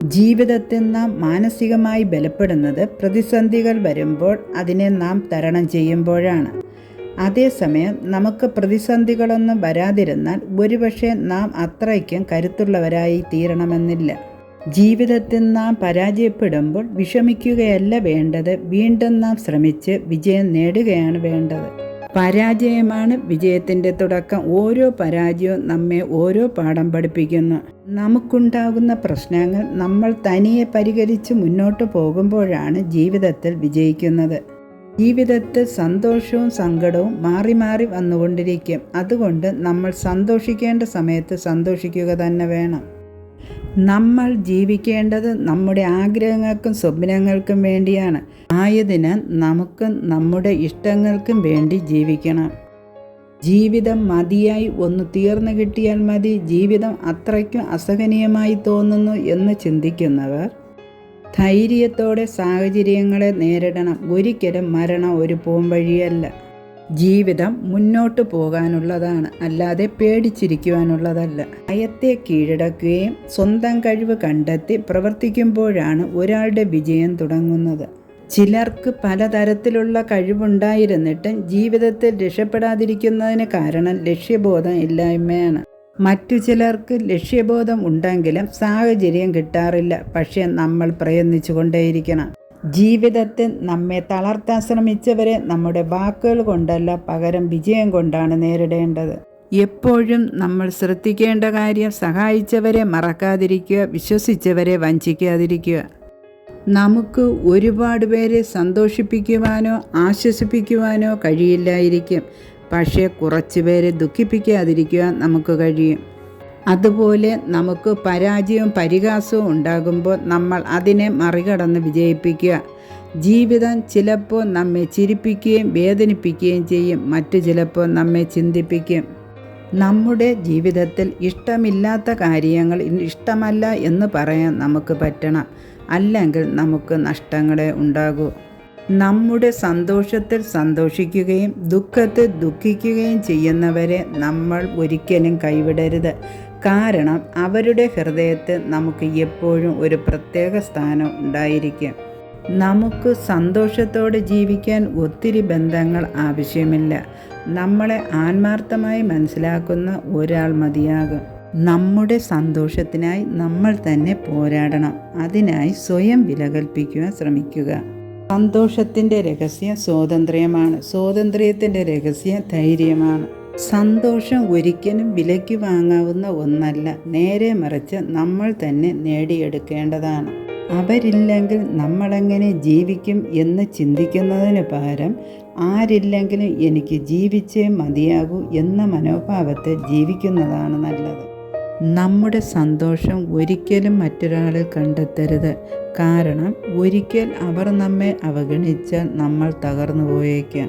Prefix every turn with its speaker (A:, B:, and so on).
A: ജീവിതത്തിൽ നാം മാനസികമായി ബലപ്പെടുന്നത് പ്രതിസന്ധികൾ വരുമ്പോൾ അതിനെ നാം തരണം ചെയ്യുമ്പോഴാണ്. അതേസമയം നമുക്ക് പ്രതിസന്ധികളൊന്നും വരാതിരുന്നാൽ ഒരുപക്ഷെ നാം അത്രയ്ക്കും കരുത്തുള്ളവരായി തീരണമെന്നില്ല. ജീവിതത്തിൽ നാം പരാജയപ്പെടുമ്പോൾ വിഷമിക്കുകയല്ല വേണ്ടത്, വീണ്ടും നാം ശ്രമിച്ച് വിജയം നേടുകയാണ് വേണ്ടത്. പരാജയമാണ് വിജയത്തിൻ്റെ തുടക്കം. ഓരോ പരാജയവും നമ്മെ ഓരോ പാഠം പഠിപ്പിക്കുന്നു. നമുക്കുണ്ടാകുന്ന പ്രശ്നങ്ങൾ നമ്മൾ തനിയെ പരിഹരിച്ച് മുന്നോട്ട് പോകുമ്പോഴാണ് ജീവിതത്തിൽ വിജയിക്കുന്നത്. ജീവിതത്തിൽ സന്തോഷവും സങ്കടവും മാറി മാറി വന്നുകൊണ്ടിരിക്കും. അതുകൊണ്ട് നമ്മൾ സന്തോഷിക്കേണ്ട സമയത്ത് സന്തോഷിക്കുക തന്നെ വേണം. നമ്മൾ ജീവിക്കേണ്ടത് നമ്മുടെ ആഗ്രഹങ്ങൾക്കും സ്വപ്നങ്ങൾക്കും വേണ്ടിയാണ്. ആയതിനാൽ നമുക്ക് നമ്മുടെ ഇഷ്ടങ്ങൾക്കും വേണ്ടി ജീവിക്കണം. ജീവിതം മതിയായി ഒന്ന് തീർന്നു കിട്ടിയാൽ മതി, ജീവിതം അത്രയ്ക്കും അസഹനീയമായി തോന്നുന്നു എന്ന് ചിന്തിക്കുന്നവർ ധൈര്യത്തോടെ സാഹചര്യങ്ങളെ നേരിടണം. ഒരിക്കലും മരണം ഒരു പോംവഴിയല്ല. ജീവിതം മുന്നോട്ട് പോകാനുള്ളതാണ്, അല്ലാതെ പേടിച്ചിരിക്കുവാനുള്ളതല്ല. ഭയത്തെ കീഴടക്കുകയും സ്വന്തം കഴിവ് കണ്ടെത്തി പ്രവർത്തിക്കുമ്പോഴാണ് ഒരാളുടെ വിജയം തുടങ്ങുന്നത്. ചിലർക്ക് പലതരത്തിലുള്ള കഴിവുണ്ടായിരുന്നിട്ടും ജീവിതത്തിൽ രക്ഷപ്പെടാതിരിക്കുന്നതിന് കാരണം ലക്ഷ്യബോധം ഇല്ലായ്മയാണ്. മറ്റു ചിലർക്ക് ലക്ഷ്യബോധം ഉണ്ടെങ്കിലും സാഹചര്യം കിട്ടാറില്ല. പക്ഷേ നമ്മൾ പ്രയത്നിച്ചു കൊണ്ടേയിരിക്കണം. ജീവിതത്തിൽ നമ്മെ തളർത്താൻ ശ്രമിച്ചവരെ നമ്മുടെ വാക്കുകൾ കൊണ്ടല്ല, പകരം വിജയം കൊണ്ടാണ് നേരിടേണ്ടത്. എപ്പോഴും നമ്മൾ ശ്രദ്ധിക്കേണ്ട കാര്യം സഹായിച്ചവരെ മറക്കാതിരിക്കുക, വിശ്വസിച്ചവരെ വഞ്ചിക്കാതിരിക്കുക. നമുക്ക് ഒരുപാട് പേരെ സന്തോഷിപ്പിക്കുവാനോ ആശ്വസിപ്പിക്കുവാനോ കഴിയില്ലായിരിക്കും, പക്ഷേ കുറച്ച് പേരെ ദുഃഖിപ്പിക്കാതിരിക്കുവാൻ നമുക്ക് കഴിയും. അതുപോലെ നമുക്ക് പരാജയവും പരിഹാസവും ഉണ്ടാകുമ്പോൾ നമ്മൾ അതിനെ മറികടന്ന് വിജയിപ്പിക്കുക. ജീവിതം ചിലപ്പോൾ നമ്മെ ചിരിപ്പിക്കുകയും വേദനിപ്പിക്കുകയും ചെയ്യും, മറ്റു ചിലപ്പോൾ നമ്മെ ചിന്തിപ്പിക്കും. നമ്മുടെ ജീവിതത്തിൽ ഇഷ്ടമില്ലാത്ത കാര്യങ്ങൾ ഇഷ്ടമല്ല എന്ന് പറയാൻ നമുക്ക് പറ്റണം, അല്ലെങ്കിൽ നമുക്ക് നഷ്ടങ്ങളെ ഉണ്ടാകൂ. നമ്മുടെ സന്തോഷത്തിൽ സന്തോഷിക്കുകയും ദുഃഖത്തിൽ ദുഃഖിക്കുകയും ചെയ്യുന്നവരെ നമ്മൾ ഒരിക്കലും കൈവിടരുത്. കാരണം അവരുടെ ഹൃദയത്തിൽ നമുക്ക് എപ്പോഴും ഒരു പ്രത്യേക സ്ഥാനം ഉണ്ടായിരിക്കും. നമുക്ക് സന്തോഷത്തോടെ ജീവിക്കാൻ ഒത്തിരി ബന്ധങ്ങൾ ആവശ്യമില്ല. നമ്മളെ ആത്മാർത്ഥമായി മനസ്സിലാക്കുന്ന ഒരാൾ മതിയാകും. നമ്മുടെ സന്തോഷത്തിനായി നമ്മൾ തന്നെ പോരാടണം. അതിനായി സ്വയം വില കൽപ്പിക്കുവാൻ ശ്രമിക്കുക. സന്തോഷത്തിൻ്റെ രഹസ്യം സ്വാതന്ത്ര്യമാണ്. സ്വാതന്ത്ര്യത്തിൻ്റെ രഹസ്യം ധൈര്യമാണ്. സന്തോഷം ഒരിക്കലും വിലയ്ക്ക് വാങ്ങാവുന്ന ഒന്നല്ല, നേരെ മറിച്ച് നമ്മൾ തന്നെ നേടിയെടുക്കേണ്ടതാണ്. അവരില്ലെങ്കിൽ നമ്മളെങ്ങനെ ജീവിക്കും എന്ന് ചിന്തിക്കുന്നതിന് പകരം ആരില്ലെങ്കിലും എനിക്ക് ജീവിച്ചേ മതിയാകൂ എന്ന മനോഭാവത്തെ ജീവിക്കുന്നതാണ് നല്ലത്. നമ്മുടെ സന്തോഷം ഒരിക്കലും മറ്റൊരാളിൽ കണ്ടെത്തരുത്. കാരണം ഒരിക്കൽ അവർ നമ്മെ അവഗണിച്ചാൽ നമ്മൾ തകർന്നു പോയേക്കാം.